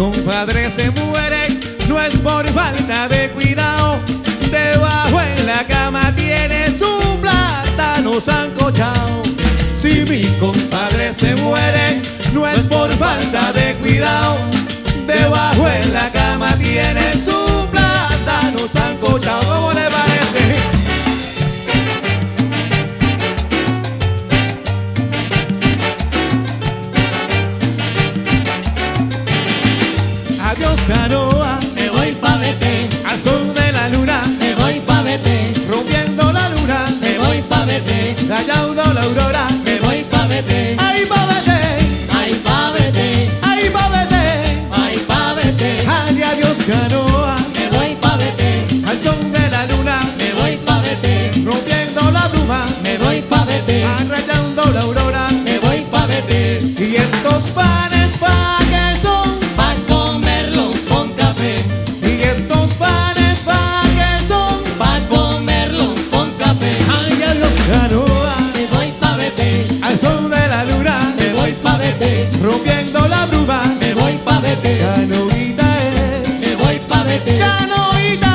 compadre se muere, no es por falta de cuidado. Debajo en la cama tiene su plátano sancochado. Si mi compadre se muere, no es por falta de cuidado. Debajo en la cama tiene su plátano sancochado. ¿Cómo le parece? Adiós canoa, me voy pa' verte, al son de la luna, me voy pa' verte, rompiendo la luna, me voy pa' verte, rayando la aurora, me voy pa' verte, ay pa' verte, ay pa' verte, ay pa' verte, ay pa' verte, ay adiós canoa, me voy pa' verte, al son de la luna, me voy pa' verte, rompiendo la bruma, me voy pa' verte, rayando la aurora, me voy pa' verte, y estos panes pa' que son, pa' comerlos con café, y estos panes pa' que son, pa' comerlos con café, ay adiós canoa, me voy pa' verte, al son de la luna, me voy pa' verte, rompiendo la bruma, me voy pa' verte, canoita me voy pa' verte, canoita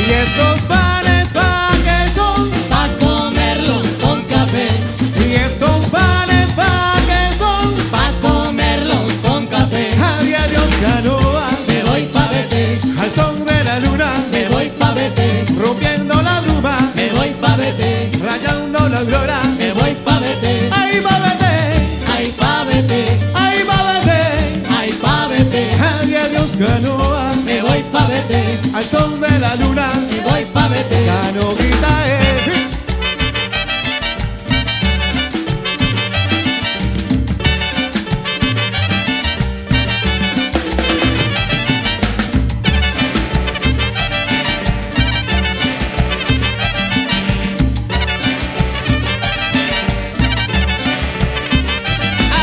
y estos panes pa' que son, pa' comerlos con café, y estos panes pa' que son, pa' comerlos con café, ay adiós canoa, me voy pa' verte, al son de la luna, me voy pa' verte, rompiendo la bruma, me voy pa' verte, rayando la aurora, me voy pa' verte, ay pa' verte, ay pa' verte, ay pa' verte, ay pa' verte, ay adiós canoa, me voy pa' verte, al son de la luna, me voy pa' verte, canoita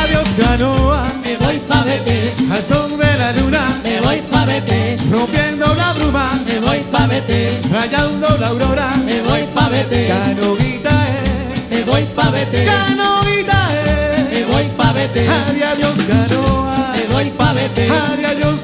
adiós canoa, me voy pa' verte, al son de la luna, me voy pa' verte, rompiendo la bruma, me voy pa' verte, rayando la aurora, me voy pa' verte, canoita me voy pa' verte, canoita me voy pa' verte, adiós canoa, me voy pa' verte, adiós